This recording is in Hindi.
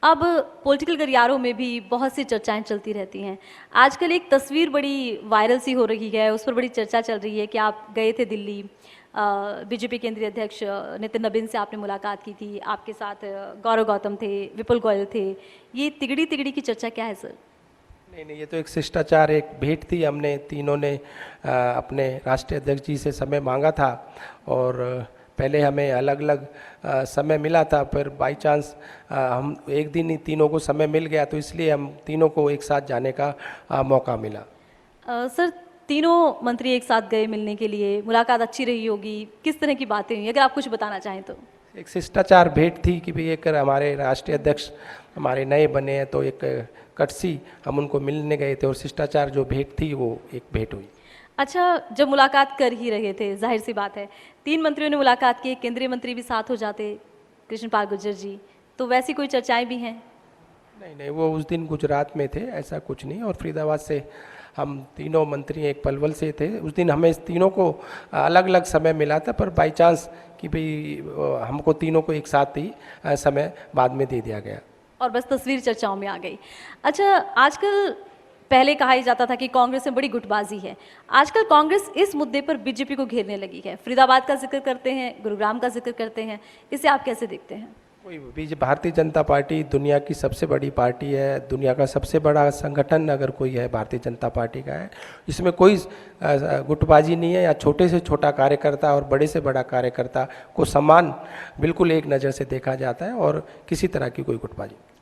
अब पॉलिटिकल गलियारों में भी बहुत सी चर्चाएं चलती रहती हैं। आजकल एक तस्वीर बड़ी वायरल सी हो रही है, उस पर बड़ी चर्चा चल रही है कि आप गए थे दिल्ली, बीजेपी केंद्रीय अध्यक्ष नितिन नबीन से आपने मुलाकात की थी, आपके साथ गौरव गौतम थे, विपुल गोयल थे। ये तिगड़ी तिगड़ी की चर्चा क्या है सर? नहीं नहीं, ये तो एक शिष्टाचार, एक भेंट थी। हमने तीनों ने अपने राष्ट्रीय अध्यक्ष जी से समय मांगा था और पहले हमें अलग अलग समय मिला था, फिर बाई चांस हम एक दिन ही तीनों को समय मिल गया, तो इसलिए हम तीनों को एक साथ जाने का मौका मिला। सर, तीनों मंत्री एक साथ गए मिलने के लिए, मुलाकात अच्छी रही होगी, किस तरह की बातें हुई, अगर आप कुछ बताना चाहें तो? एक शिष्टाचार भेंट थी कि भाई एक हमारे राष्ट्रीय अध्यक्ष हमारे नए बने हैं, तो एक कटसी हम उनको मिलने गए थे और शिष्टाचार जो भेंट थी वो एक भेंट हुई। अच्छा, जब मुलाकात कर ही रहे थे, जाहिर सी बात है, 3 मंत्रियों ने मुलाकात की, केंद्रीय मंत्री भी साथ हो जाते, कृष्णपाल गुर्जर जी, तो वैसी कोई चर्चाएं भी हैं? नहीं नहीं, वो उस दिन गुजरात में थे, ऐसा कुछ नहीं। और फरीदाबाद से हम तीनों मंत्री एक पलवल से थे। उस दिन हमें तीनों को अलग अलग समय मिला था, पर बाई चांस कि भाई हमको तीनों को एक साथ ही समय बाद में दे दिया गया और बस तस्वीर चर्चाओं में आ गई। अच्छा, आजकल पहले कहा ही जाता था कि कांग्रेस में बड़ी गुटबाजी है। आजकल कांग्रेस इस मुद्दे पर बीजेपी को घेरने लगी है, फरीदाबाद का जिक्र करते हैं, गुरुग्राम का जिक्र करते हैं, इसे आप कैसे देखते हैं? कोई भारतीय जनता पार्टी दुनिया की सबसे बड़ी पार्टी है, दुनिया का सबसे बड़ा संगठन अगर कोई है भारतीय जनता पार्टी का है। इसमें कोई गुटबाजी नहीं है, या छोटे से छोटा कार्यकर्ता और बड़े से बड़ा कार्यकर्ता को समान बिल्कुल एक नज़र से देखा जाता है और किसी तरह की कोई गुटबाजी।